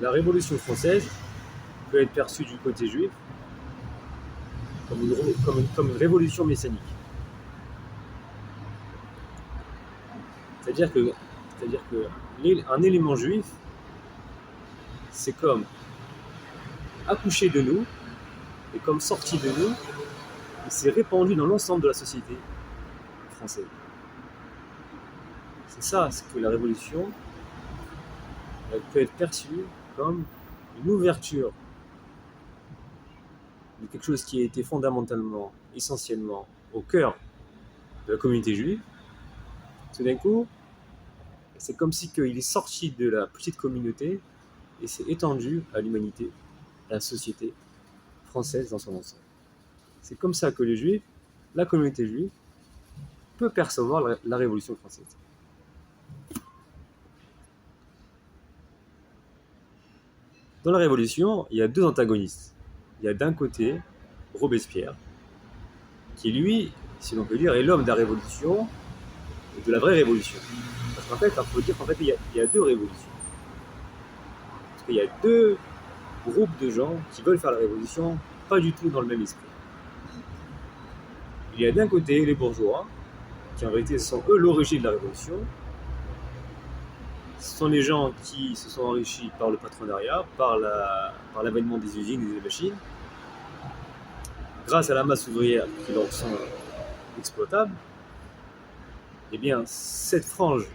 la Révolution française peut être perçue du côté juif comme une révolution messianique. C'est-à-dire que, c'est-à-dire que un élément juif, c'est comme accouché de nous, et comme sorti de nous, il s'est répandu dans l'ensemble de la société française. C'est ça, c'est que la révolution, elle peut être perçue comme une ouverture de quelque chose qui a été fondamentalement, essentiellement au cœur de la communauté juive. Tout d'un coup, c'est comme si il est sorti de la petite communauté et s'est étendu à l'humanité, à la société française dans son ensemble. C'est comme ça que les Juifs, la communauté juive, peut percevoir la Révolution française. Dans la Révolution, il y a deux antagonistes. Il y a d'un côté Robespierre, qui lui, si l'on peut dire, est l'homme de la Révolution, de la vraie Révolution. Parce qu'en fait, il faut dire qu'en fait, il y a deux révolutions. Parce qu'il y a deux groupes de gens qui veulent faire la Révolution, pas du tout dans le même esprit. Il y a d'un côté les bourgeois, qui en réalité sont eux l'origine de la Révolution. Ce sont les gens qui se sont enrichis par le patronariat, par l'avènement des usines et des machines, grâce à la masse ouvrière qui leur sont exploitables. Eh bien, cette frange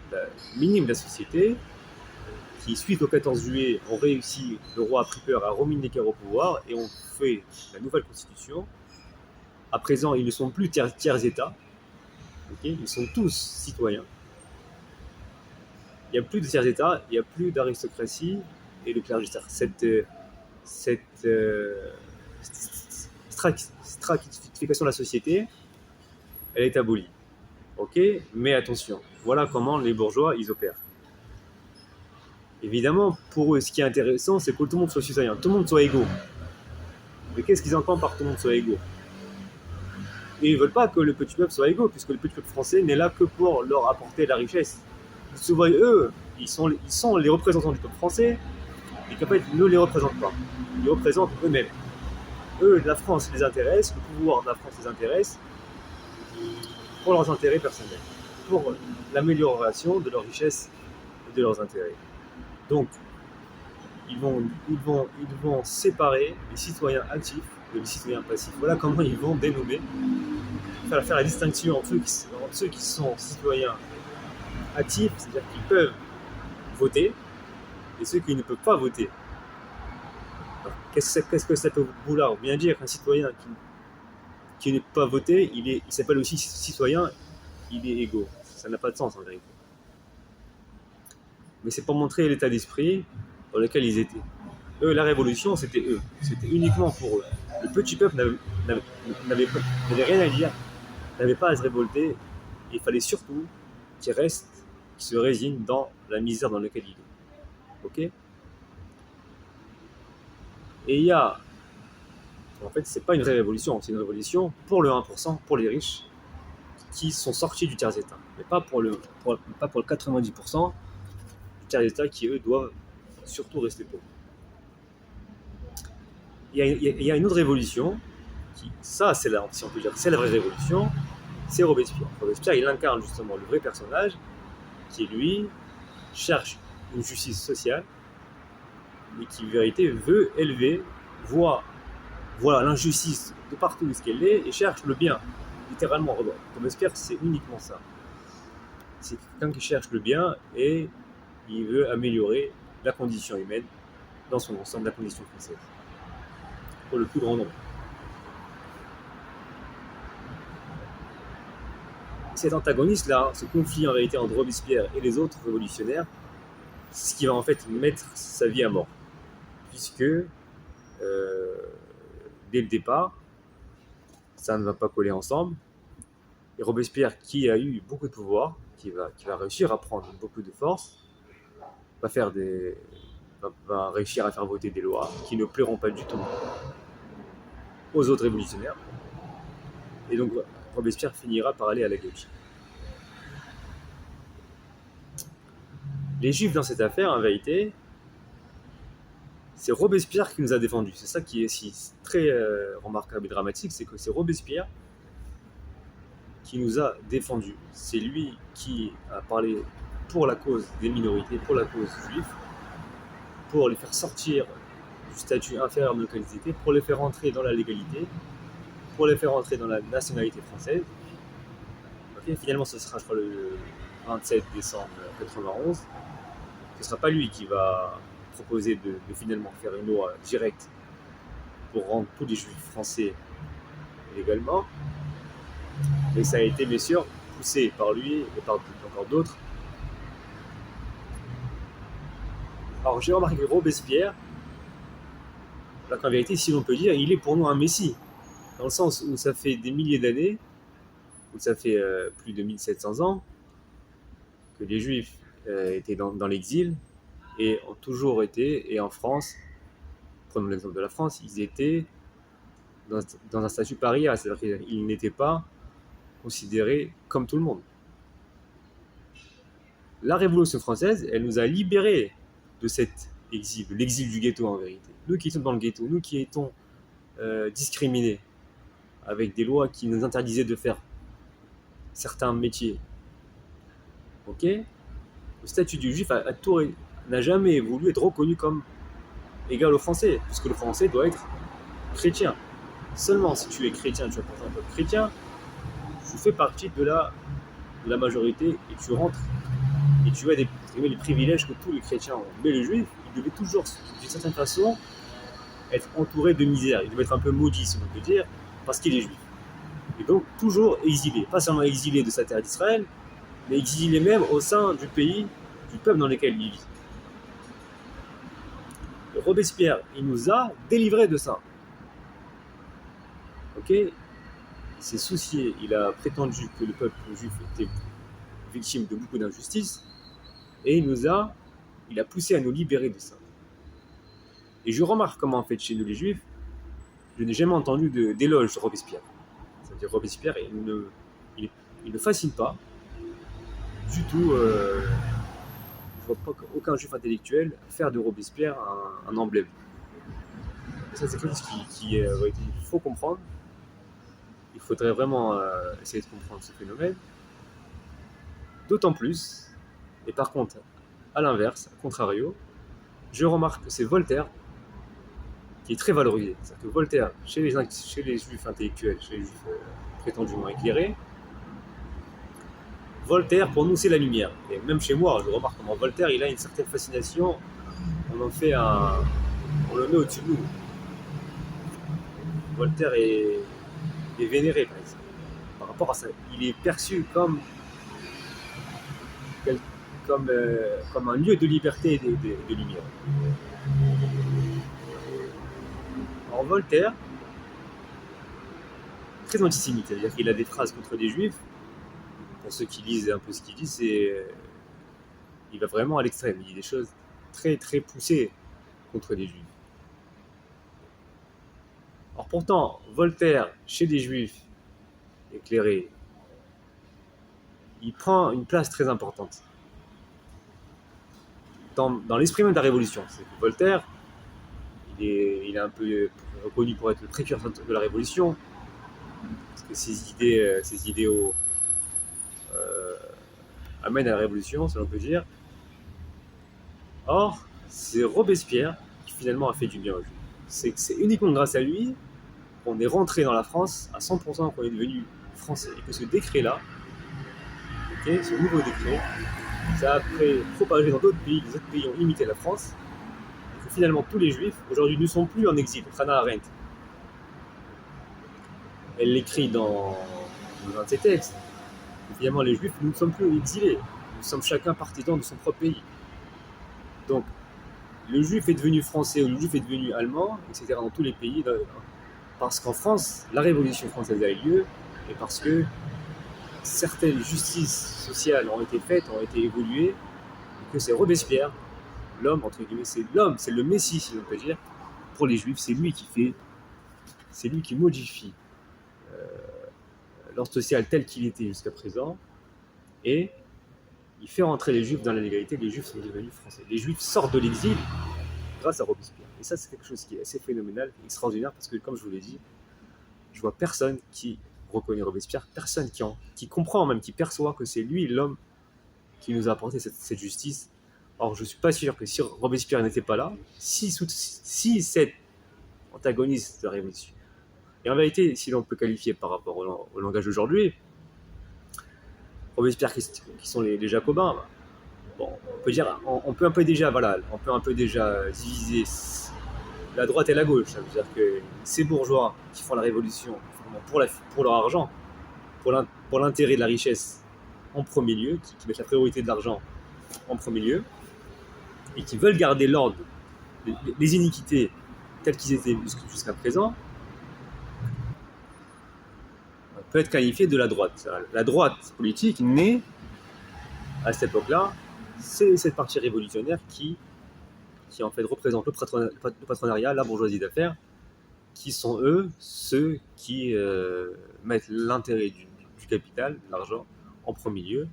minime de la société, qui suite au 14 juillet ont réussi, le roi a pris peur, a remis Necker au pouvoir et ont fait la nouvelle constitution. À présent, ils ne sont plus tiers-états, okay, ils sont tous citoyens. Il n'y a plus de tiers-états, il n'y a plus d'aristocratie et de clergé. Cette stratification de la société, elle est abolie. Ok, mais attention, voilà comment les bourgeois ils opèrent. Évidemment, pour eux, ce qui est intéressant, c'est que tout le monde soit citoyen, tout le monde soit égaux. Mais qu'est-ce qu'ils entendent par tout le monde soit égaux? Et ils ne veulent pas que le petit peuple soit égaux, puisque le petit peuple français n'est là que pour leur apporter la richesse. Souvent, eux, ils sont les représentants du peuple français, et qu'en fait, ils ne les représentent pas. Ils représentent eux-mêmes. Eux, la France les intéresse, le pouvoir de la France les intéresse, pour leurs intérêts personnels, pour l'amélioration de leur richesse et de leurs intérêts. Donc, ils vont séparer les citoyens actifs de les citoyens passifs. Voilà comment ils vont dénommer, faire la distinction entre ceux qui sont citoyens actifs, c'est-à-dire qu'ils peuvent voter, et ceux qui ne peuvent pas voter. Alors, qu'est-ce que ça peut vouloir bien dire qu'un citoyen qui ne peut pas voter, il s'appelle aussi citoyen, il est égaux. Ça n'a pas de sens en vérité. Mais c'est pour montrer l'état d'esprit dans lequel ils étaient. Eux, la révolution, c'était eux. C'était uniquement pour eux. Le petit peuple n'avait rien à dire, n'avait pas à se révolter. Il fallait surtout qu'il reste, qu'il se résigne dans la misère dans laquelle il est. Ok? Et il y a... En fait, c'est pas une vraie révolution, c'est une révolution pour le 1%, pour les riches, qui sont sortis du tiers-état. Mais pas pour le 90% du tiers-état qui, eux, doivent surtout rester pauvres. Il y a une autre révolution, ça, c'est la, si on peut dire, c'est la vraie révolution, c'est Robespierre. Robespierre, il incarne justement le vrai personnage qui, lui, cherche une justice sociale et qui, en vérité, veut élever, voit l'injustice de partout où qu'elle est et cherche le bien. Littéralement, Robespierre, c'est uniquement ça. C'est quelqu'un qui cherche le bien et il veut améliorer la condition humaine dans son ensemble, la condition française, pour le plus grand nombre. Cet antagoniste-là, ce conflit en réalité entre Robespierre et les autres révolutionnaires, c'est ce qui va en fait mettre sa vie à mort. Puisque, dès le départ, ça ne va pas coller ensemble. Et Robespierre, qui a eu beaucoup de pouvoir, qui va réussir à prendre beaucoup de force, va réussir à faire voter des lois qui ne plairont pas du tout aux autres révolutionnaires. Et donc Robespierre finira par aller à la guillotine. Les Juifs dans cette affaire, en vérité, c'est Robespierre qui nous a défendus. C'est ça qui est si très remarquable et dramatique, c'est que c'est Robespierre qui nous a défendus. C'est lui qui a parlé pour la cause des minorités, pour la cause juive, pour les faire sortir du statut inférieur de localité, pour les faire entrer dans la légalité, pour les faire entrer dans la nationalité française. Okay, finalement, ce sera, je crois, le 27 décembre 1991. Ce ne sera pas lui qui va proposer de finalement faire une loi directe pour rendre tous les juifs français légalement. Mais ça a été, bien sûr, poussé par lui et par encore d'autres. Alors, j'ai remarqué que Robespierre, là, qu'en vérité, si l'on peut dire, il est pour nous un messie. Dans le sens où ça fait des milliers d'années, où ça fait plus de 1700 ans, que les Juifs étaient dans l'exil et ont toujours été, et en France, prenons l'exemple de la France, ils étaient dans un statut paria, c'est-à-dire qu'ils n'étaient pas considérés comme tout le monde. La Révolution française, elle nous a libérés de cet exil, de l'exil du ghetto en vérité. Nous qui étions dans le ghetto, nous qui étions discriminés, avec des lois qui nous interdisaient de faire certains métiers. Ok ? Le statut du juif n'a jamais voulu être reconnu comme égal au français, puisque le français doit être chrétien. Seulement si tu es chrétien, tu apportes un peuple chrétien, tu fais partie de la majorité et tu rentres et tu as les privilèges que tous les chrétiens ont. Mais le juif, il devait toujours, d'une certaine façon, être entouré de misère. Il devait être un peu maudit, si on peut dire, parce qu'il est juif. Et donc, toujours exilé. Pas seulement exilé de sa terre d'Israël, mais exilé même au sein du pays, du peuple dans lequel il vit. Et Robespierre, il nous a délivrés de ça. Ok ? Il s'est soucié, il a prétendu que le peuple juif était victime de beaucoup d'injustices, et il a poussé à nous libérer de ça. Et je remarque comment, en fait, chez nous les juifs, je n'ai jamais entendu d'éloge sur Robespierre. C'est-à-dire Robespierre, il ne fascine pas du tout. Je ne vois pas aucun juif intellectuel faire de Robespierre un emblème. Et ça, c'est quelque chose qu'il faut comprendre. Il faudrait vraiment essayer de comprendre ce phénomène. D'autant plus, et par contre, à l'inverse, à contrario, je remarque que c'est Voltaire qui est très valorisé. C'est-à-dire que Voltaire, chez les juifs intellectuels, chez les juifs prétendument éclairés, Voltaire, pour nous, c'est la lumière. Et même chez moi, je remarque comment Voltaire, il a une certaine fascination. On le met au-dessus de nous. Voltaire est vénéré, par exemple. Par rapport à ça, il est perçu comme un lieu de liberté et de lumière. Alors Voltaire, très antisémite, c'est-à-dire qu'il a des phrases contre les juifs. Pour ceux qui lisent un peu ce qu'il dit, il va vraiment à l'extrême. Il dit des choses très très poussées contre les juifs. Alors pourtant, Voltaire, chez des juifs éclairés, il prend une place très importante dans l'esprit même de la Révolution. C'est que Voltaire, il est un peu reconnu pour être le précurseur de la Révolution, parce que ses idéaux amènent à la Révolution, si l'on peut dire. Or, c'est Robespierre qui finalement a fait du bien aux Juifs. C'est uniquement grâce à lui qu'on est rentré dans la France à 100%, qu'on est devenu français. Et que ce décret-là, ce nouveau décret, ça a après propagé dans d'autres pays, les autres pays ont imité la France, et que finalement tous les Juifs, aujourd'hui, ne sont plus en exil. Hannah Arendt, elle l'écrit dans un de ses textes. Et finalement, les Juifs, nous ne sommes plus exilés. Nous sommes chacun partisan de son propre pays. Donc, le Juif est devenu français ou le Juif est devenu allemand, etc. dans tous les pays, parce qu'en France, la Révolution française a eu lieu, et parce que certaines justices sociales ont été faites, ont été évoluées, et que c'est Robespierre, l'homme, entre guillemets, c'est le Messie, si on peut dire, pour les Juifs, c'est lui qui modifie l'ordre social tel qu'il était jusqu'à présent, et il fait rentrer les Juifs dans la légalité. Les Juifs sont devenus français. Les Juifs sortent de l'exil, grâce à Robespierre. Et ça, c'est quelque chose qui est assez phénoménal, extraordinaire, parce que, comme je vous l'ai dit, je vois personne qui reconnaît Robespierre, personne qui comprend, même qui perçoit que c'est lui l'homme qui nous a apporté cette justice. Or, je ne suis pas sûr que si Robespierre n'était pas là, si cet antagoniste de la Révolution, et en vérité, si l'on peut qualifier par rapport au langage d'aujourd'hui, Robespierre qui sont les Jacobins, bon, on peut un peu déjà diviser la droite et la gauche. Ça veut dire que ces bourgeois qui font la révolution pour leur argent, pour l'intérêt de la richesse en premier lieu, qui mettent la priorité de l'argent en premier lieu, et qui veulent garder l'ordre, les iniquités telles qu'ils étaient jusqu'à présent, peut être qualifié de la droite. La droite politique née à cette époque-là, c'est cette partie révolutionnaire qui en fait représente le patronariat, la bourgeoisie d'affaires, qui sont eux ceux qui mettent l'intérêt du capital, de l'argent, en premier lieu,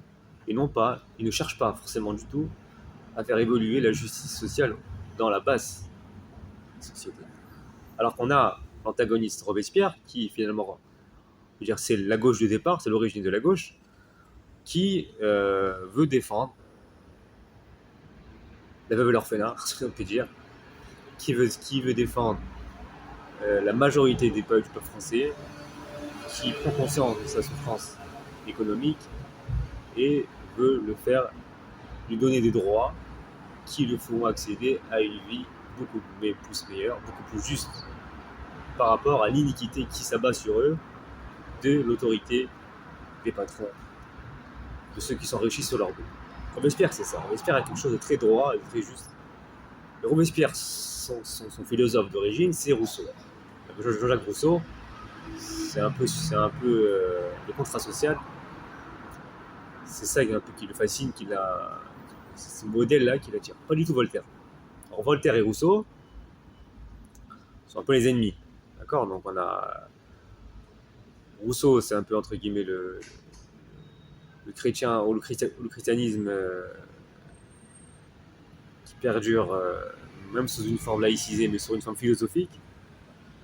et non pas, ils ne cherchent pas forcément du tout à faire évoluer la justice sociale dans la basse société. Alors qu'on a l'antagoniste Robespierre, qui finalement, je veux dire, c'est la gauche de départ, c'est l'origine de la gauche, qui veut défendre la veuve et l'orphelin, on peut dire, qui veut défendre la majorité du peuple français, qui prend conscience de sa souffrance économique et veut le faire, lui donner des droits qui le feront accéder à une vie beaucoup plus meilleure, beaucoup plus juste par rapport à l'iniquité qui s'abat sur eux de l'autorité des patrons, de ceux qui s'enrichissent sur leur dos. Robespierre, c'est ça. Robespierre a quelque chose de très droit et de très juste. Et Robespierre, son philosophe d'origine, c'est Rousseau. Jean-Jacques Rousseau, c'est un peu le contrat social. C'est ça qui le fascine, ce modèle-là qui l'attire. Pas du tout Voltaire. Alors Voltaire et Rousseau sont un peu les ennemis. D'accord ? Donc on a Rousseau, c'est un peu entre guillemets le chrétien ou le christianisme qui perdure même sous une forme laïcisée, mais sur une forme philosophique.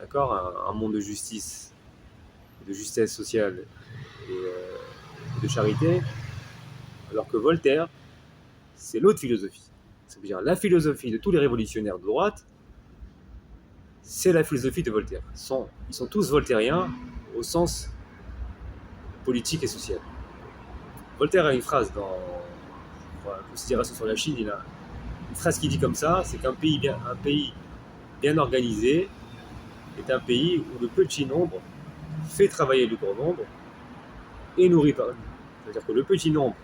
D'accord ? Un monde de justice, de justesse sociale et de charité. Alors que Voltaire, c'est l'autre philosophie. Ça veut dire la philosophie de tous les révolutionnaires de droite, c'est la philosophie de Voltaire. Ils sont tous voltairiens au sens politique et social. Voltaire a une phrase dans Considération sur la Chine, il a une phrase qui dit comme ça, c'est qu'un pays bien organisé est un pays où le petit nombre fait travailler le grand nombre et nourrit par lui. C'est-à-dire que le petit nombre,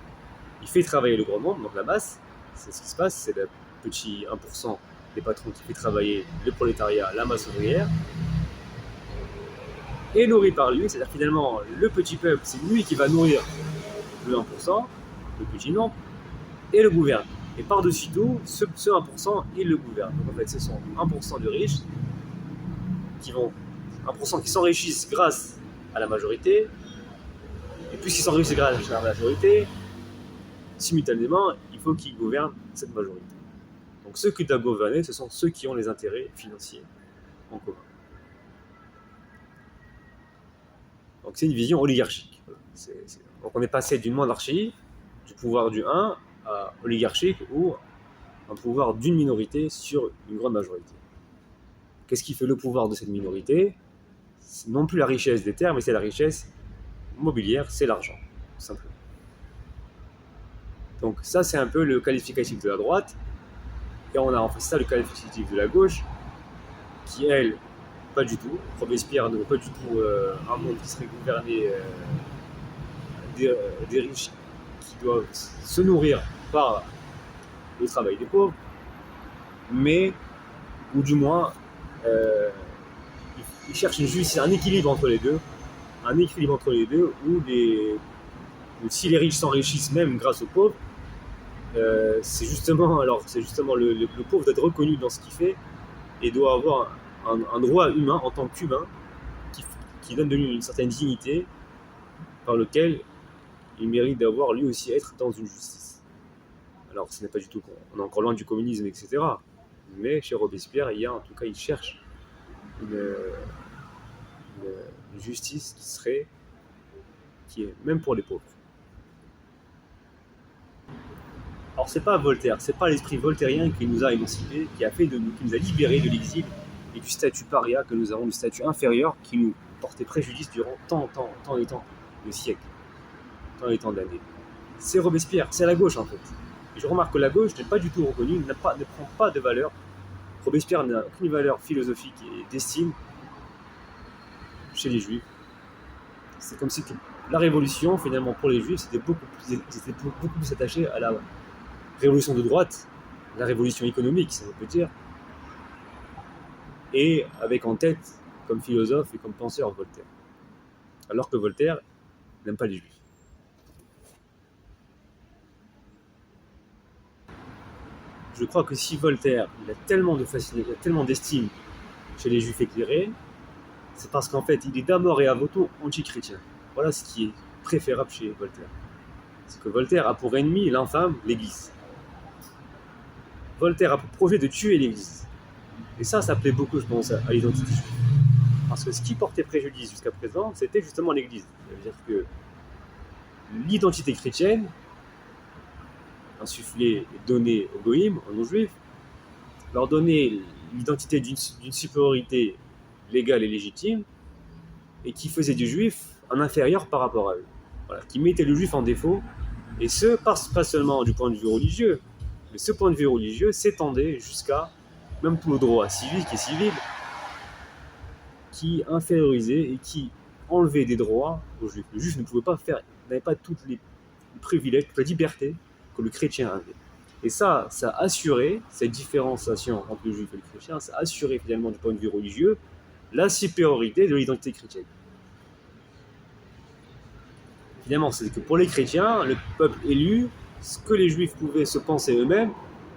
il fait travailler le grand nombre, donc la masse, c'est ce qui se passe, c'est le petit 1% des patrons qui fait travailler le prolétariat, la masse ouvrière, et nourri par lui, c'est-à-dire finalement le petit peuple, c'est lui qui va nourrir le 1%, le petit nombre, et le gouverne. Et par-dessus tout, ce 1%, il le gouverne. Donc en fait, ce sont 1% de riches qui vont 1% qui s'enrichissent grâce à la majorité, et puisqu'ils s'enrichissent grâce à la majorité, simultanément, il faut qu'ils gouvernent cette majorité. Donc ceux qui doivent gouverner, ce sont ceux qui ont les intérêts financiers en commun. Donc c'est une vision oligarchique. Donc on est passé d'une monarchie, du pouvoir du 1, à oligarchique, ou un pouvoir d'une minorité sur une grande majorité. Qu'est-ce qui fait le pouvoir de cette minorité ? C'est non plus la richesse des terres, mais c'est la richesse mobilière, c'est l'argent, tout simplement. Donc ça, c'est un peu le qualificatif de la droite. Et on a en fait ça le qualificatif de la gauche, qui elle, pas du tout. Robespierre ne veut pas du tout un monde qui serait gouverné des riches qui doivent se nourrir par le travail des pauvres, mais, ou du moins, il cherche un équilibre entre les deux, où si les riches s'enrichissent même grâce aux pauvres, c'est justement le pauvre doit être reconnu dans ce qu'il fait et doit avoir un droit humain en tant qu'humain qui donne de lui une certaine dignité par lequel il mérite d'avoir lui aussi être dans une justice. Alors ce n'est pas du tout, on est encore loin du communisme, etc. Mais chez Robespierre, en tout cas, il cherche une, une justice qui est même pour les pauvres. Alors c'est pas Voltaire, c'est pas l'esprit voltairien qui nous a émancipés, qui nous a libérés de l'exil et du statut paria que nous avons, du statut inférieur qui nous portait préjudice durant tant de siècles, tant et tant d'années. C'est Robespierre, c'est la gauche en fait. Et je remarque que la gauche n'est pas du tout reconnue, ne prend pas de valeur. Robespierre n'a aucune valeur philosophique et d'estime chez les Juifs. C'est comme si la révolution, finalement, pour les Juifs, c'était beaucoup plus attaché à la révolution de droite, la révolution économique, ça on peut dire, et avec en tête, comme philosophe et comme penseur, Voltaire. Alors que Voltaire n'aime pas les Juifs. Je crois que si Voltaire il a tellement de fascination, il a tellement d'estime chez les Juifs éclairés, c'est parce qu'en fait, il est d'abord et avant tout anti-chrétien. Voilà ce qui est préférable chez Voltaire. C'est que Voltaire a pour ennemi l'infâme, l'Église. Voltaire a pour projet de tuer l'Église. Et ça plaît beaucoup, je pense, à l'identité juive. Parce que ce qui portait préjudice jusqu'à présent, c'était justement l'Église. C'est-à-dire que l'identité chrétienne, insufflée et donnée aux goïms, aux non-juifs, leur donnait l'identité d'une supériorité légale et légitime, et qui faisait du juif un inférieur par rapport à eux. Voilà, qui mettait le juif en défaut, et ce, pas seulement du point de vue religieux, mais ce point de vue religieux s'étendait jusqu'à même tout le droit civique et civil, qui infériorisait et qui enlevait des droits aux juifs. Le juif ne pouvait pas faire, n'avait pas tous les privilèges, toute la liberté que le chrétien avait. Et ça assurait, cette différenciation entre le juif et le chrétien, ça assurait finalement du point de vue religieux la supériorité de l'identité chrétienne. Finalement, c'est que pour les chrétiens, le peuple élu, ce que les juifs pouvaient se penser eux-mêmes,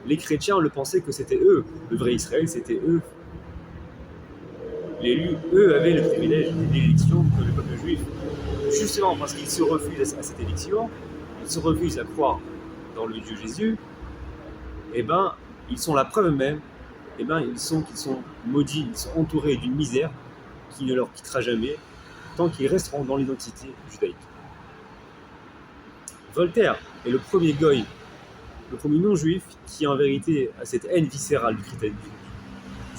les chrétiens le pensaient que c'était eux. Le vrai Israël, c'était eux. Les élus, eux, avaient le privilège de l'élection que le peuple juif. Justement parce qu'ils se refusent à cette élection, ils se refusent à croire dans le Dieu Jésus, et ben, ils sont la preuve même, et ben, qu'ils sont maudits, ils sont entourés d'une misère qui ne leur quittera jamais, tant qu'ils resteront dans l'identité judaïque. Voltaire est le premier goy, le premier non-juif qui en vérité a cette haine viscérale du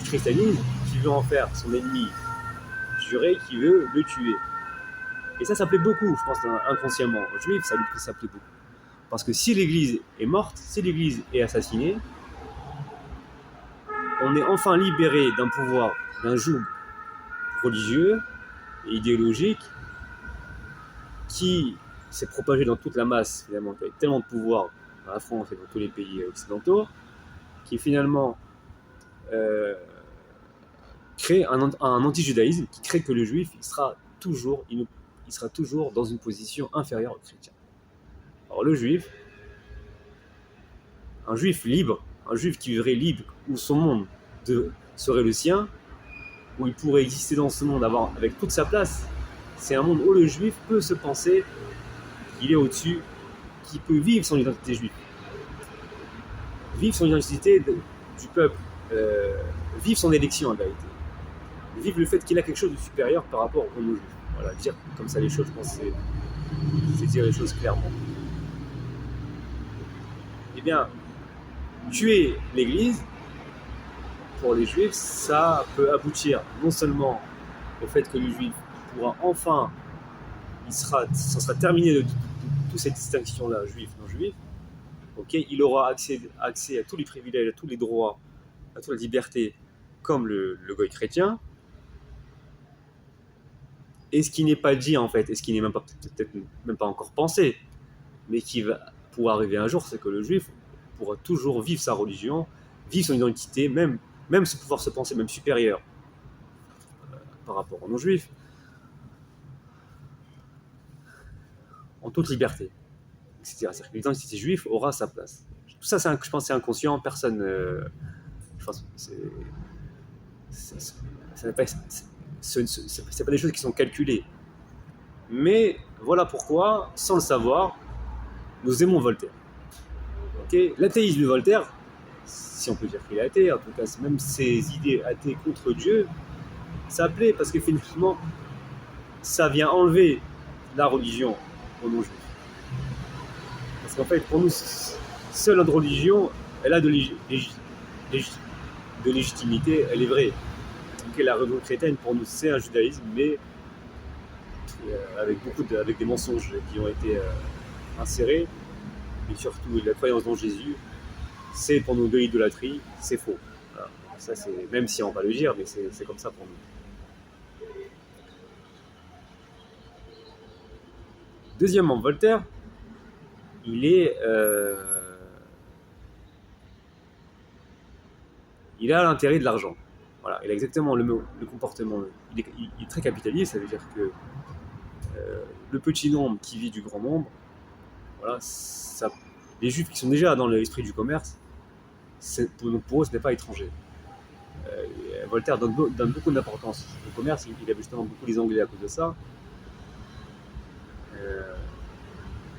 christianisme, qui veut en faire son ennemi juré, qui veut le tuer. Et ça plaît beaucoup, je pense, inconsciemment aux juifs, ça plaît beaucoup. Parce que si l'Église est morte, si l'Église est assassinée, on est enfin libéré d'un pouvoir, d'un joug religieux et idéologique qui s'est propagé dans toute la masse, finalement, qui avait tellement de pouvoir dans la France et dans tous les pays occidentaux, qui finalement crée un anti-judaïsme qui crée que le juif il sera toujours dans une position inférieure au chrétien. Alors le juif, un juif libre, un juif qui vivrait libre, où son monde serait le sien, où il pourrait exister dans ce monde avec toute sa place, c'est un monde où le juif peut se penser qu'il est au-dessus, qu'il peut vivre son identité juive, vivre son identité du peuple, vivre son élection en vérité, vivre le fait qu'il a quelque chose de supérieur par rapport aux non-juifs. Voilà, dire comme ça les choses, je pense que c'est dire les choses clairement. Eh bien, tuer l'Église, pour les Juifs, ça peut aboutir non seulement au fait que le Juif pourra enfin, ça sera terminé de toute cette distinction-là, Juif, non-Juif, okay, il aura accès à tous les privilèges, à tous les droits, à toute la liberté, comme le goy chrétien. Et ce qui n'est pas dit en fait, et ce qui n'est peut-être même pas encore pensé, mais qui va pouvoir arriver un jour, c'est que le juif pourra toujours vivre sa religion, vivre son identité, même pouvoir se penser même supérieur par rapport aux non-juifs, en toute liberté, etc. C'est-à-dire que l'identité juive aura sa place. Tout ça, je pense, c'est inconscient, personne... je pense c'est pas des choses qui sont calculées. Mais voilà pourquoi, sans le savoir, nous aimons Voltaire. Okay, l'athéisme de Voltaire, si on peut dire qu'il est athée, en tout cas, même ses idées athées contre Dieu, ça plaît parce que finalement, ça vient enlever la religion aux non-juifs. Parce qu'en fait, pour nous, seule notre religion, elle a de légitimité, elle est vraie. Donc, la religion chrétienne, pour nous, c'est un judaïsme, mais avec des mensonges qui ont été insérés, et surtout la croyance dans Jésus, c'est pour nous de l'idolâtrie, c'est faux. Voilà. Ça, c'est, même si on va pas le dire, mais c'est comme ça pour nous. Deuxièmement, Voltaire, il a l'intérêt de l'argent. Voilà, il a exactement le comportement. Il est très capitaliste, ça veut dire que le petit nombre qui vit du grand nombre, voilà, les juifs qui sont déjà dans l'esprit du commerce, pour eux, ce n'est pas étranger. Voltaire donne beaucoup d'importance au commerce, il a justement beaucoup les Anglais à cause de ça.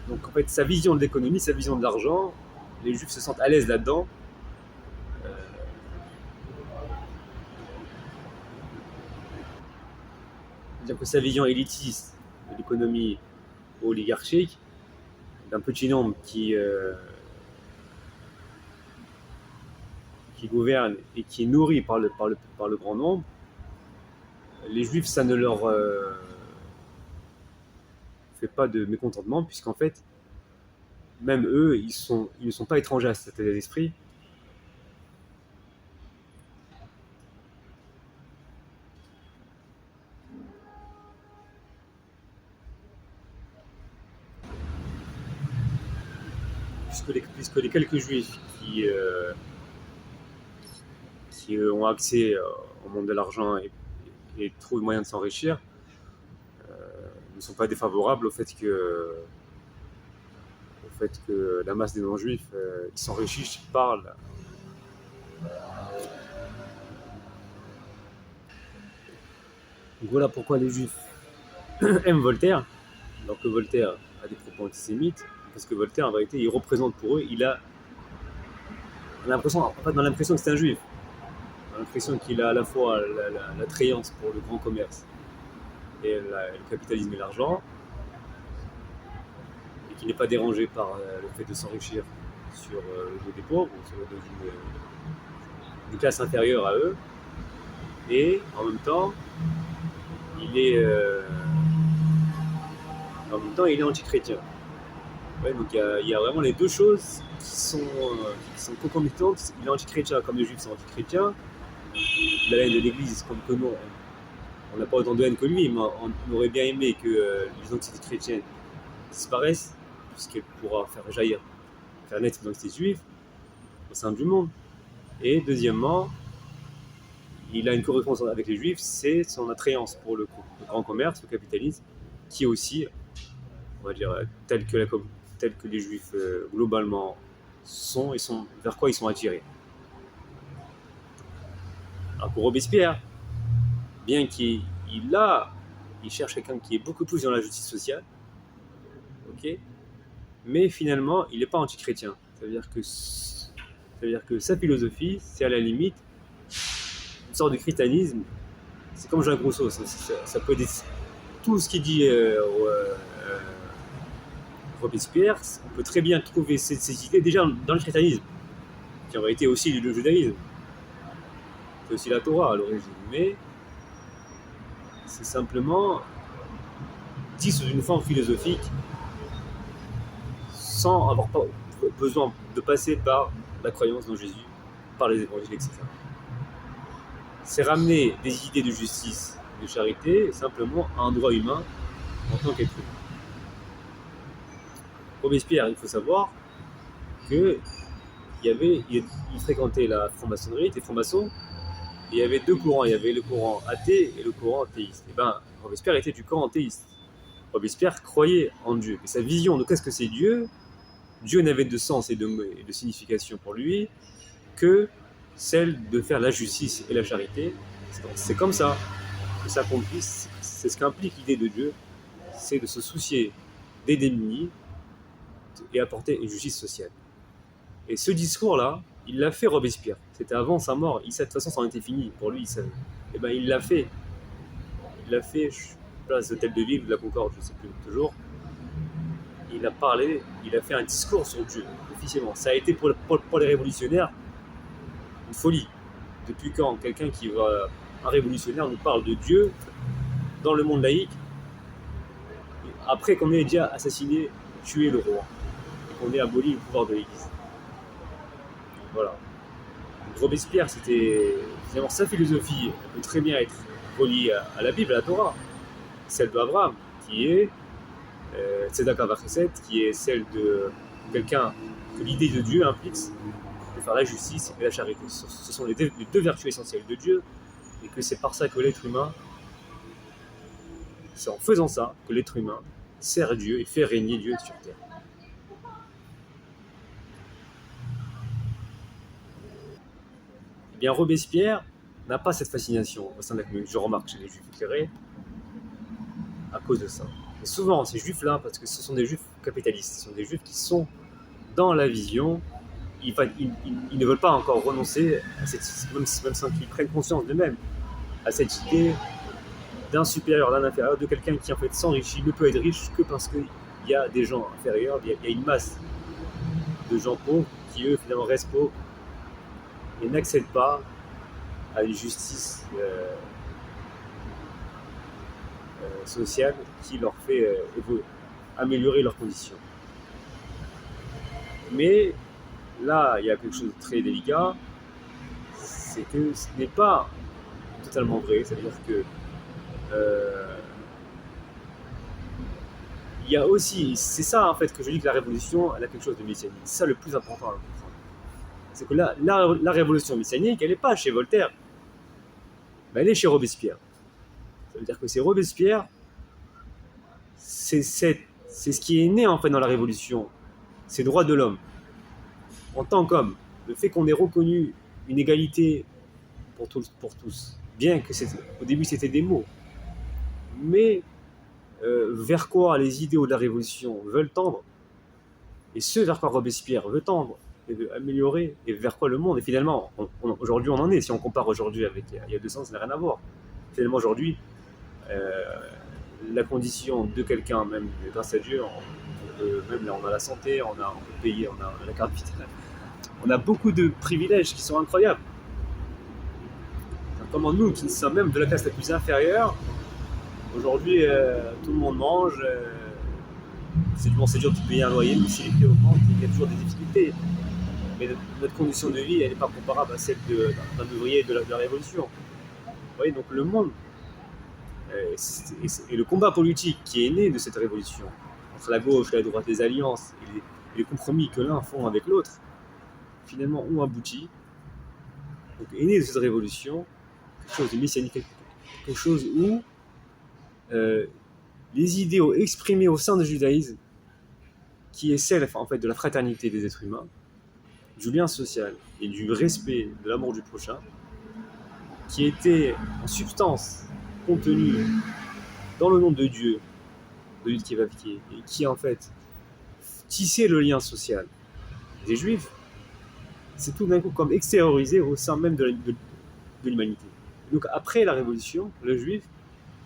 Donc en fait, sa vision de l'économie, sa vision de l'argent, les juifs se sentent à l'aise là-dedans. C'est-à-dire que sa vision élitiste de l'économie oligarchique, d'un petit nombre qui gouverne et qui est nourri par le grand nombre, les juifs, ça ne leur fait pas de mécontentement, puisqu'en fait, même eux, ils ne sont pas étrangers à cet état d'esprit. Puisque les quelques juifs qui ont accès au monde de l'argent et trouvent le moyen de s'enrichir, ne sont pas défavorables au fait que la masse des non-juifs ils s'enrichissent par Donc voilà pourquoi les juifs aiment Voltaire, alors que Voltaire a des propos antisémites, parce que Voltaire en vérité il représente pour eux, on a l'impression que c'est un juif. On a l'impression qu'il a à la fois l'attrayance pour le grand commerce et le capitalisme et l'argent, et qu'il n'est pas dérangé par le fait de s'enrichir sur le dos des pauvres, ou sur le dos d'une classe inférieure à eux, et en même temps, il est anti-chrétien. Ouais, donc il y a vraiment les deux choses qui sont concomitantes. Il est anti-chrétien comme les juifs sont anti-chrétiens. La haine de l'église, comme que nous, on n'a pas autant de haine que lui, mais on aurait bien aimé que les identités chrétiennes disparaissent, puisqu'elle pourra faire naître l'identité juive au sein du monde. Et deuxièmement, il a une correspondance avec les juifs, c'est son attrayance pour le grand commerce, le capitalisme, qui est aussi, on va dire, tel que les juifs globalement sont, vers quoi ils sont attirés. Alors pour Robespierre, bien qu'il cherche quelqu'un qui est beaucoup plus dans la justice sociale, ok, mais finalement, il n'est pas anti-chrétien. Ça veut dire que sa philosophie, c'est à la limite une sorte de christianisme. C'est comme Jean Rousseau, ça peut être tout ce qu'il dit Robespierre, on peut très bien trouver ces idées déjà dans le christianisme, qui aurait été aussi le judaïsme. C'est aussi la Torah à l'origine, mais c'est simplement dit sous une forme philosophique, sans avoir besoin de passer par la croyance dans Jésus, par les évangiles, etc. C'est ramener des idées de justice, de charité, simplement à un droit humain en tant qu'être humain. Robespierre, il faut savoir qu'il fréquentait la franc-maçonnerie, il était franc-maçon, et il y avait deux courants, il y avait le courant athée et le courant théiste. Et ben, Robespierre était du camp théiste. Robespierre croyait en Dieu. Et sa vision de qu'est-ce que c'est Dieu, Dieu n'avait de sens et de signification pour lui que celle de faire la justice et la charité. C'est comme ça que s'accomplisse, c'est ce qu'implique l'idée de Dieu, c'est de se soucier des démunis et apporter une justice sociale. Et ce discours-là, Il l'a fait, Robespierre. C'était avant sa mort. De toute façon, ça en était fini. Pour lui, et ben, il l'a fait. Il l'a fait, place de Hôtel de Ville ou de la Concorde, je ne sais plus toujours. Il a parlé, il a fait un discours sur Dieu, officiellement. Ça a été pour les révolutionnaires une folie. Depuis quand un révolutionnaire nous parle de Dieu dans le monde laïque, après qu'on ait déjà assassiné, tué le roi, et qu'on ait aboli le pouvoir de l'Église. Voilà. Robespierre, c'était finalement sa philosophie peut très bien être reliée à la Bible, à la Torah, celle d'Abraham, qui est Tzedaka Vachesed, qui est celle de quelqu'un que l'idée de Dieu implique de faire la justice et la charité. Ce sont les deux vertus essentielles de Dieu, et que c'est par ça que l'être humain, c'est en faisant ça que l'être humain sert Dieu et fait régner Dieu sur terre. Eh bien, Robespierre n'a pas cette fascination au sein de la communauté, je remarque chez les juifs éclairés, à cause de ça. Et souvent, ces juifs-là, parce que ce sont des juifs capitalistes, ce sont des juifs qui sont dans la vision, ils ne veulent pas encore renoncer à cette, même sans qu'ils prennent conscience d'eux-mêmes, à cette idée d'un supérieur, d'un inférieur, de quelqu'un qui en fait s'enrichit, ne peut être riche que parce qu'il y a des gens inférieurs, il y a une masse de gens pauvres qui eux finalement restent pauvres et n'accèdent pas à une justice sociale qui leur fait améliorer leurs conditions. Mais là, il y a quelque chose de très délicat, c'est que ce n'est pas totalement vrai, c'est-à-dire que il y a aussi, c'est ça en fait que je dis que la révolution, elle a quelque chose de messianique. C'est ça le plus important à comprendre. C'est que la révolution messianique, elle n'est pas chez Voltaire, mais elle est chez Robespierre. Ça veut dire que c'est Robespierre, c'est ce qui est né en fait dans la révolution, ces droits de l'homme, en tant qu'homme, le fait qu'on ait reconnu une égalité pour tous, bien que au début c'était des mots, mais vers quoi les idéaux de la révolution veulent tendre, et ce vers quoi Robespierre veut tendre, et veut améliorer, et vers quoi le monde, et finalement, aujourd'hui on en est, si on compare aujourd'hui avec il y a 200 ans, ça n'a rien à voir. Finalement aujourd'hui, la condition de quelqu'un, même grâce à Dieu, même là on a la santé, on peut payer, on a la carte vitale, on a beaucoup de privilèges qui sont incroyables. Comment nous, qui sommes même de la classe la plus inférieure, aujourd'hui tout le monde mange, c'est dur de payer un loyer, mais si les prix augmentent, il y a toujours des difficultés. Mais notre condition de vie, elle n'est pas comparable à celle d'un ouvrier de la Révolution. Vous voyez, donc le monde, et le combat politique qui est né de cette révolution, entre la gauche et la droite, les alliances et les compromis que l'un font avec l'autre, finalement ont abouti, donc est né de cette révolution, quelque chose de messianique, quelque chose où les idéaux exprimés au sein du judaïsme, qui est celle en fait de la fraternité des êtres humains, du lien social et du respect de l'amour du prochain, qui était en substance contenu dans le nom de Dieu qui va piquer, et qui en fait tissait le lien social des Juifs, c'est tout d'un coup comme extériorisé au sein même de l'humanité. Donc après la Révolution, le Juif,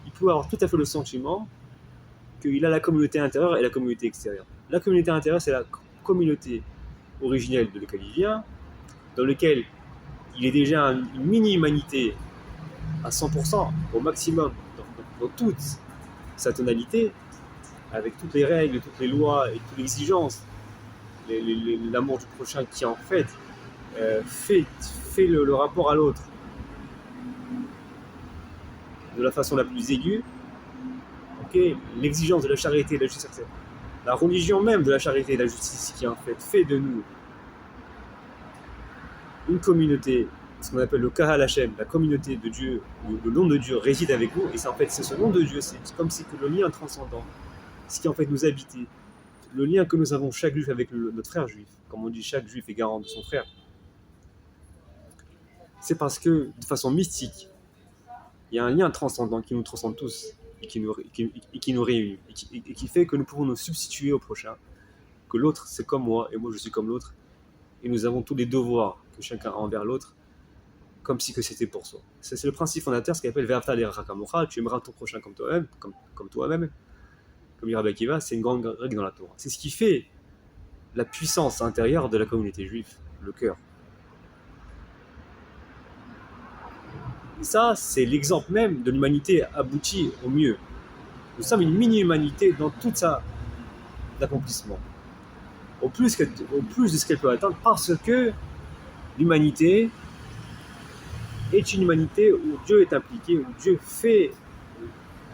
il peut avoir tout à fait le sentiment qu'il a la communauté intérieure et la communauté extérieure. La communauté intérieure, c'est la communauté originelle de laquelle il vient, dans laquelle il est déjà une mini-humanité à 100%, au maximum, dans toute sa tonalité, avec toutes les règles, toutes les lois et toutes les exigences, l'amour du prochain qui en fait fait le rapport à l'autre de la façon la plus aiguë, okay, l'exigence de la charité et de la justice, la religion même de la charité et de la justice qui en fait de nous une communauté, ce qu'on appelle le Kahal Hashem, la communauté de Dieu, où le nom de Dieu réside avec nous, et c'est en fait c'est ce nom de Dieu, c'est comme si que le lien transcendant, ce qui en fait nous habitait, le lien que nous avons chaque juif avec notre frère juif, comme on dit chaque juif est garant de son frère, c'est parce que de façon mystique, il y a un lien transcendant qui nous transcende tous et qui nous réunit et qui fait que nous pouvons nous substituer au prochain, que l'autre c'est comme moi et moi je suis comme l'autre, et nous avons tous les devoirs que chacun a envers l'autre, comme si que c'était pour soi. C'est le principe fondateur, ce qu'on appelle Ve'ahavta lirecha kamocha, tu aimeras ton prochain comme toi-même, comme toi-même, comme dit Rabbi Akiva, c'est une grande règle dans la Torah. C'est ce qui fait la puissance intérieure de la communauté juive, le cœur. Et ça, c'est l'exemple même de l'humanité aboutie au mieux. Nous sommes une mini-humanité dans tout sa accomplissement. Au plus de ce qu'elle peut atteindre, parce que l'humanité est une humanité où Dieu est impliqué, où Dieu fait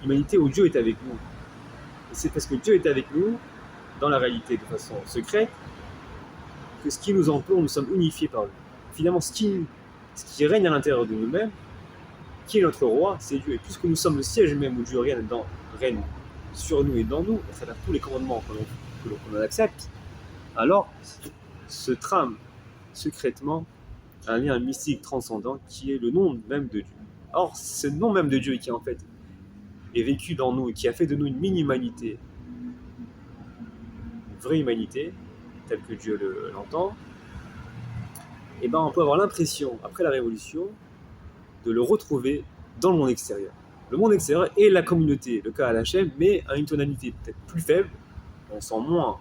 l'humanité, où Dieu est avec nous. Et c'est parce que Dieu est avec nous, dans la réalité de façon secrète, que ce qui nous entoure, nous sommes unifiés par lui. Finalement, ce qui règne à l'intérieur de nous-mêmes, qui est notre roi, c'est Dieu. Et puisque nous sommes le siège même où Dieu règne sur nous et dans nous, à travers tous les commandements que l'on accepte, alors se trame secrètement un lien mystique transcendant qui est le nom même de Dieu. Or, ce nom même de Dieu qui en fait est vécu dans nous et qui a fait de nous une mini-humanité, une vraie humanité, telle que Dieu l'entend, et ben on peut avoir l'impression, après la Révolution, de le retrouver dans le monde extérieur. Le monde extérieur est la communauté, le cas à Hachem, mais à une tonalité peut-être plus faible. On sent moins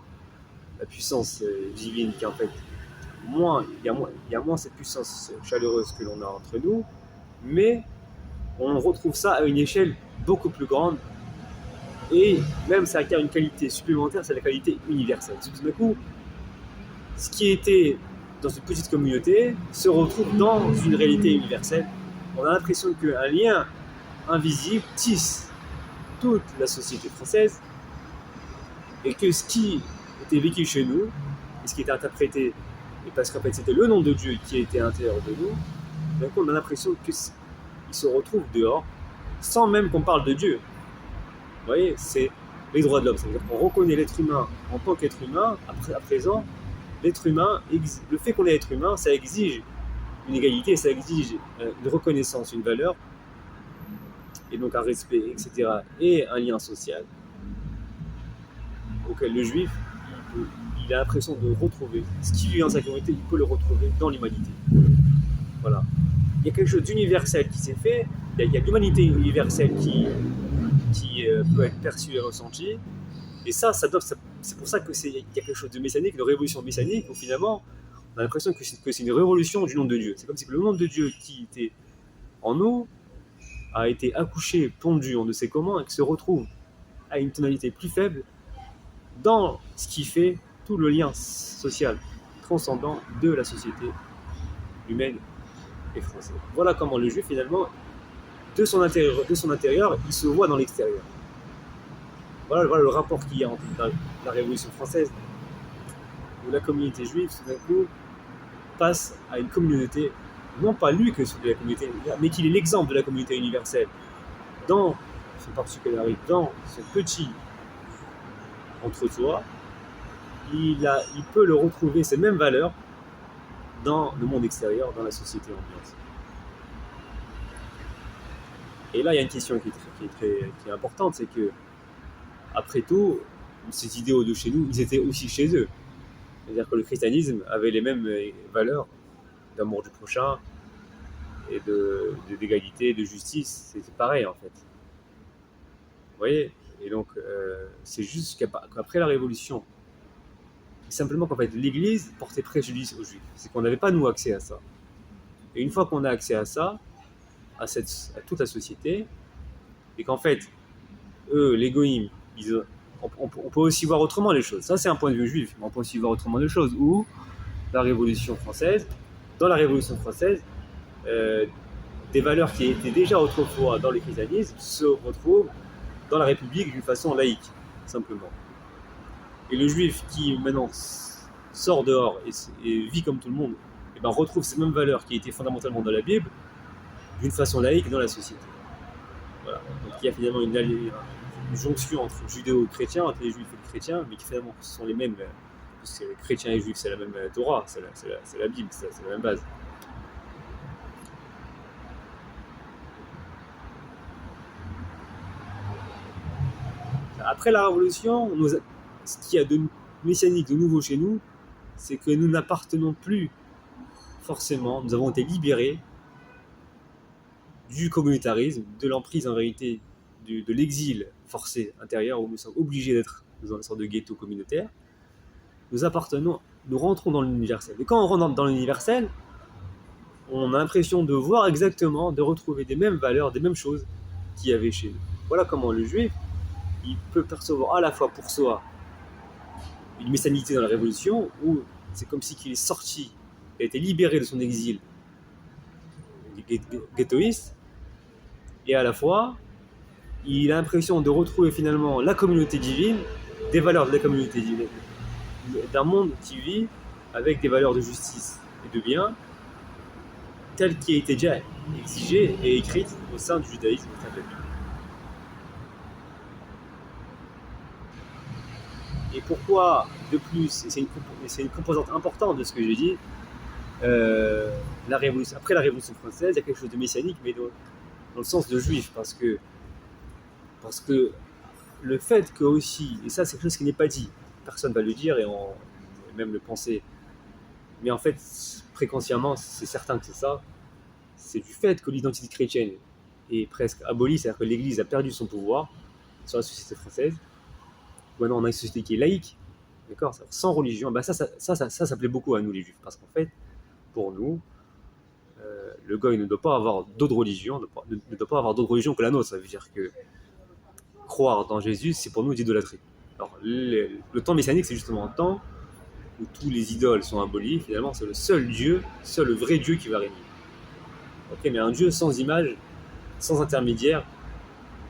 la puissance divine qui en fait, il y a moins cette puissance chaleureuse que l'on a entre nous, mais on retrouve ça à une échelle beaucoup plus grande, et même ça acquiert une qualité supplémentaire, c'est la qualité universelle. Tout d'un coup, ce qui était dans une petite communauté se retrouve dans une réalité universelle. On a l'impression qu'un lien invisible tisse toute la société française, et que ce qui était vécu chez nous, et ce qui était interprété, et parce qu'en fait c'était le nom de Dieu qui était à l'intérieur de nous, d'un coup on a l'impression qu'il se retrouve dehors, sans même qu'on parle de Dieu. Vous voyez, c'est les droits de l'homme, c'est-à-dire qu'on reconnaît l'être humain en tant qu'être humain. À présent, l'être humain, le fait qu'on est être humain, ça exige une égalité, ça exige une reconnaissance, une valeur, et donc un respect, etc., et un lien social, auquel le juif, il a l'impression de retrouver. Ce qui vit dans sa communauté, il peut le retrouver dans l'humanité. Voilà. Il y a quelque chose d'universel qui s'est fait, il y a l'humanité universelle qui peut être perçue et ressentie, et c'est pour ça qu'il y a quelque chose de messianique, de révolution messianique, où finalement, on a l'impression que c'est une révolution du nom de Dieu. C'est comme si le nom de Dieu qui était en nous a été accouché, pondu, on ne sait comment, et qui se retrouve à une tonalité plus faible dans ce qui fait tout le lien social transcendant de la société humaine et française. Voilà comment le juif, finalement, de son intérieur, il se voit dans l'extérieur. Voilà le rapport qu'il y a entre la Révolution française, où la communauté juive, tout d'un coup, passe à une communauté, non pas lui que celui de la communauté, mais qu'il est l'exemple de la communauté universelle, dans son particularité, dans son petit entre-soi, il peut le retrouver, ces mêmes valeurs, dans le monde extérieur, dans la société ambiante. Et là, il y a une question qui est importante, c'est que, après tout, ces idéaux de chez nous, ils étaient aussi chez eux. C'est-à-dire que le christianisme avait les mêmes valeurs d'amour du prochain et d'égalité, de justice. C'est pareil, en fait. Vous voyez ? Et donc, c'est juste qu'après la Révolution, simplement qu'en fait, l'Église portait préjudice aux Juifs. C'est qu'on n'avait pas, nous, accès à ça. Et une fois qu'on a accès à ça, à toute la société, et qu'en fait, eux, les goïms, on peut aussi voir autrement les choses. Ça, c'est un point de vue juif, mais on peut aussi voir autrement les choses. Où dans la Révolution française, des valeurs qui étaient déjà autrefois dans le christianisme se retrouvent dans la République d'une façon laïque, simplement. Et le juif qui maintenant sort dehors et vit comme tout le monde, et ben retrouve ces mêmes valeurs qui étaient fondamentalement dans la Bible d'une façon laïque dans la société. Voilà. Donc il y a finalement une jonction entre judéo-chrétiens, entre les juifs et les chrétiens, mais qui finalement sont les mêmes, parce que les chrétiens et les juifs c'est la même Torah, c'est la Bible, c'est la même base. Après la Révolution, ce qu'il y a de messianique, de nouveau chez nous, c'est que nous n'appartenons plus forcément, nous avons été libérés du communautarisme, de l'emprise en réalité de l'exil forcé intérieur où nous sommes obligés d'être dans une sorte de ghetto communautaire. Nous rentrons dans l'universel. Et quand on rentre dans l'universel, on a l'impression de voir exactement, de retrouver des mêmes valeurs, des mêmes choses qu'il y avait chez nous. Voilà comment le juif, il peut percevoir à la fois pour soi une messianité dans la révolution, où c'est comme si il est sorti, il a été libéré de son exil ghettoïste, et à la fois, il a l'impression de retrouver finalement la communauté divine, des valeurs de la communauté divine, d'un monde qui vit avec des valeurs de justice et de bien, telles qui a été déjà exigée et écrite au sein du judaïsme au sein de la Bible. Et pourquoi, de plus, et c'est une composante importante de ce que j'ai dit, après la Révolution française, il y a quelque chose de messianique, mais dans le sens de juif, parce que le fait que aussi, et ça c'est quelque chose qui n'est pas dit, personne ne va le dire et même le penser, mais en fait, préconsciemment, c'est certain que c'est ça, c'est du fait que l'identité chrétienne est presque abolie, c'est-à-dire que l'Église a perdu son pouvoir sur la société française. Maintenant, on a une société qui est laïque, d'accord, sans religion. Ben ça plaît beaucoup à nous les Juifs, parce qu'en fait, pour nous, le goy ne doit pas avoir d'autre religion, ne doit pas avoir d'autre religion que la nôtre. Ça veut dire que croire dans Jésus, c'est pour nous d'idolâtrie. Alors, le temps messianique, c'est justement un temps où tous les idoles sont abolies. Finalement, c'est le seul Dieu, seul le vrai Dieu qui va régner. Ok, mais un Dieu sans image, sans intermédiaire,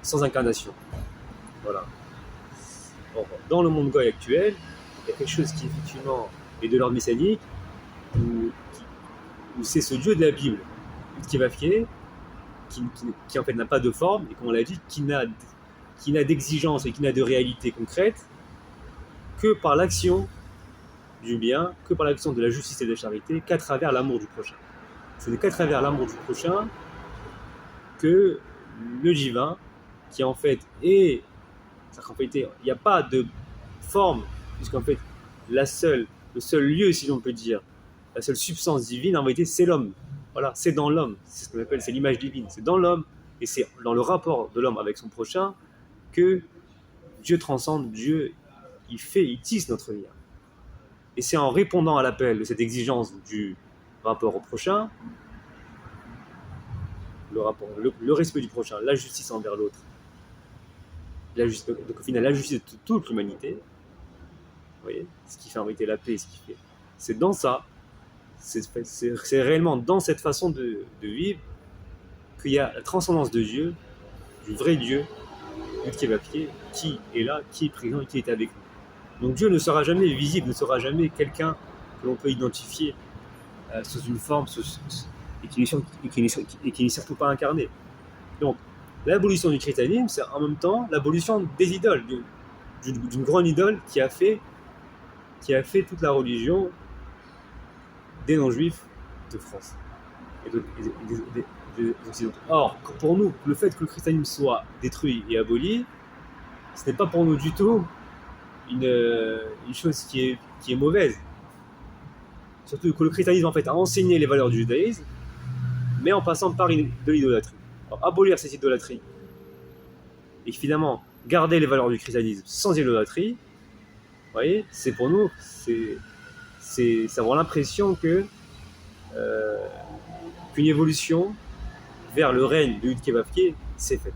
sans incarnation. Voilà. Or, dans le monde goy actuel, il y a quelque chose qui effectivement est de l'ordre messianique, où c'est ce Dieu de la Bible, qui en fait n'a pas de forme, et comme on l'a dit, qui n'a d'exigence et qui n'a de réalité concrète que par l'action du bien, que par l'action de la justice et de la charité, qu'à travers l'amour du prochain. C'est qu'à travers l'amour du prochain que le divin, qui en fait est... En fait, il n'y a pas de forme, puisqu'en fait, le seul lieu, si l'on peut dire, la seule substance divine, en réalité, c'est l'homme. Voilà, c'est dans l'homme, c'est ce qu'on appelle, c'est l'image divine, c'est dans l'homme, et c'est dans le rapport de l'homme avec son prochain que Dieu transcende, Dieu, il tisse notre lien. Et c'est en répondant à l'appel de cette exigence du rapport au prochain, le respect du prochain, la justice envers l'autre, donc au final la justice de toute l'humanité, vous voyez, ce qui fait en réalité la paix, c'est dans ça, c'est réellement dans cette façon de vivre qu'il y a la transcendance de Dieu, du vrai Dieu, du Tkévapié, qui est là, qui est présent et qui est avec nous. Donc Dieu ne sera jamais visible, ne sera jamais quelqu'un que l'on peut identifier sous une forme et qui n'est surtout pas incarné. Donc l'abolition du christianisme, c'est en même temps l'abolition des idoles, d'une grande idole qui a fait toute la religion des non-juifs de France et des occidentaux. Or, pour nous, le fait que le christianisme soit détruit et aboli, ce n'est pas pour nous du tout une chose qui est mauvaise. Surtout que le christianisme en fait a enseigné les valeurs du judaïsme, mais en passant par de l'idolâtrie. Alors, abolir cette idolâtrie et finalement garder les valeurs du christianisme sans idolâtrie, vous voyez, c'est pour nous, ça rend l'impression qu'une évolution vers le règne de Yud-Kevavke s'est faite.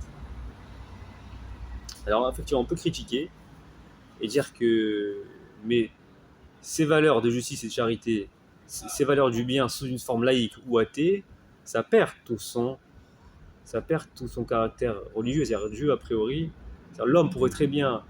Alors effectivement, on peut critiquer et dire que mais ces valeurs de justice et de charité, ces valeurs du bien sous une forme laïque ou athée, ça perd tout son caractère religieux. C'est-à-dire Dieu, a priori, l'homme pourrait très bien